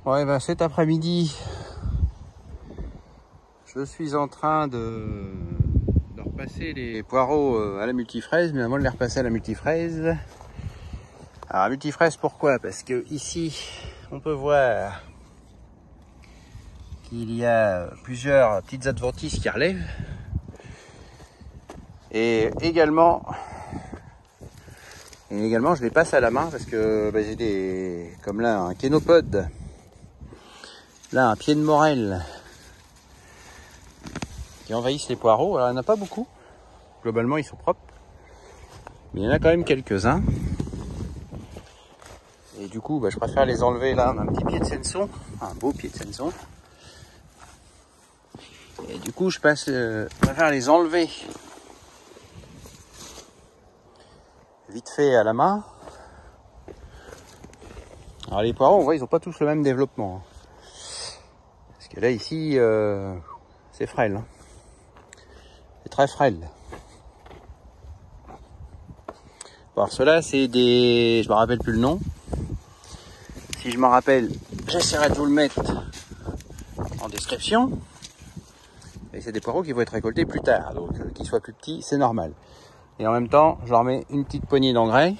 Ouais, bah cet après-midi, je suis en train de repasser les poireaux à la multifraise, mais avant de les repasser à la multifraise. Alors la multifraise, pourquoi? Parce que ici, on peut voir qu'il y a plusieurs petites adventices qui relèvent. Et également, je les passe à la main parce que j'ai des, comme là, un kénopode. Là, un pied de morel qui envahissent les poireaux. Alors, il n'y en a pas beaucoup. Globalement, ils sont propres. Mais il y en a quand même quelques-uns. Et du coup, je préfère les enlever là. On a un petit pied de senson. Un beau pied de senson. Et du coup, je préfère les enlever vite fait à la main. Alors, les poireaux, on voit, ils n'ont pas tous le même développement. Parce que là, ici, c'est frêle. C'est très frêle. Bon, alors ceux-là, c'est des... Je me rappelle plus le nom. Si je m'en rappelle, j'essaierai de vous le mettre en description. Et c'est des poireaux qui vont être récoltés plus tard. Donc, qu'ils soient plus petits, c'est normal. Et en même temps, je leur mets une petite poignée d'engrais.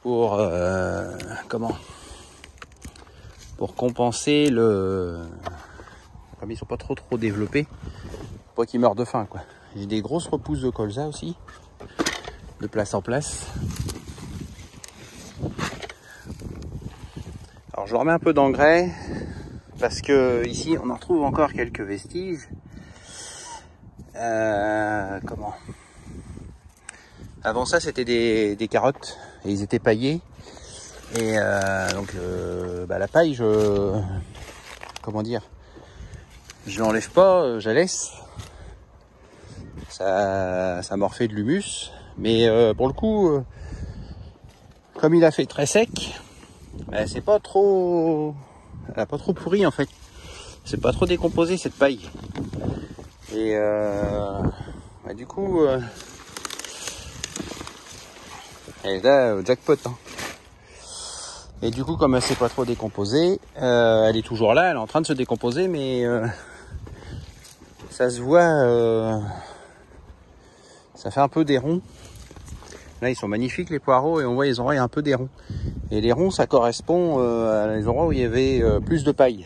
Pour... pour compenser le... Comme ils sont pas trop développés, pour pas qu'ils meurent de faim, quoi. J'ai des grosses repousses de colza aussi, de place en place. Alors je leur mets un peu d'engrais, parce que ici on en retrouve encore quelques vestiges. Avant ça c'était des carottes, et ils étaient paillés. Et donc la paille, je l'enlève pas, je la laisse. Ça m'a refait de l'humus, mais pour le coup, comme il a fait très sec, c'est pas trop, elle a pas trop pourri en fait. C'est pas trop décomposé cette paille. Et du coup, et là jackpot. Hein. Et du coup, comme elle s'est pas trop décomposée, elle est toujours là, elle est en train de se décomposer, mais ça se voit, ça fait un peu des ronds. Là, ils sont magnifiques les poireaux et on voit les oreilles un peu des ronds. Et les ronds, ça correspond à les endroits où il y avait plus de paille.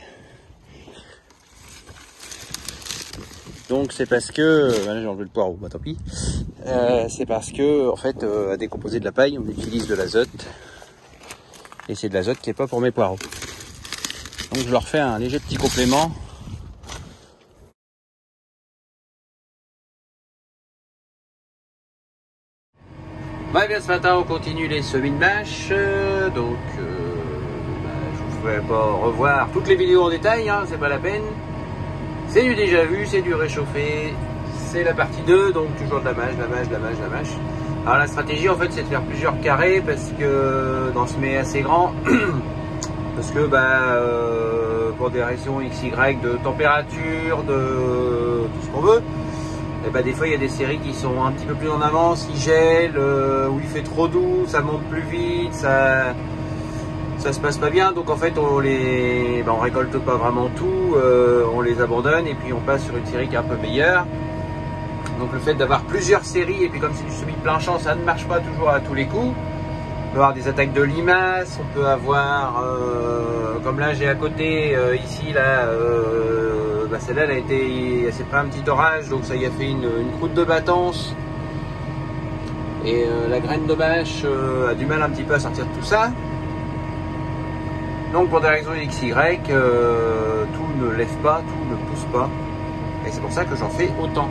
Donc c'est parce que, là j'ai enlevé le poireau, tant pis. C'est parce que, en fait, à décomposer de la paille, on utilise de l'azote. Et c'est de l'azote qui est pas pour mes poireaux. Donc je leur fais un léger petit complément. Ouais, bien ce matin on continue les semis de mâche. Donc je vous fais pas revoir toutes les vidéos en détail, hein, c'est pas la peine. C'est du déjà vu, c'est du réchauffé. C'est la partie 2, donc toujours de la mâche. Alors la stratégie en fait c'est de faire plusieurs carrés parce que dans ce semer assez grand, parce que pour des raisons XY de température, de tout ce qu'on veut, et des fois il y a des séries qui sont un petit peu plus en avance, qui gèlent, où il fait trop doux, ça monte plus vite, ça se passe pas bien, donc en fait on récolte pas vraiment tout, on les abandonne et puis on passe sur une série qui est un peu meilleure. Donc le fait d'avoir plusieurs séries, et puis comme c'est du semis plein champ, ça ne marche pas toujours à tous les coups. On peut avoir des attaques de limaces, on peut avoir, comme là j'ai à côté, ici, là, celle-là elle s'est pris un petit orage, donc ça y a fait une croûte de battance. Et la graine de mâche a du mal un petit peu à sortir de tout ça. Donc pour des raisons XY, tout ne lève pas, tout ne pousse pas. Et c'est pour ça que j'en fais autant.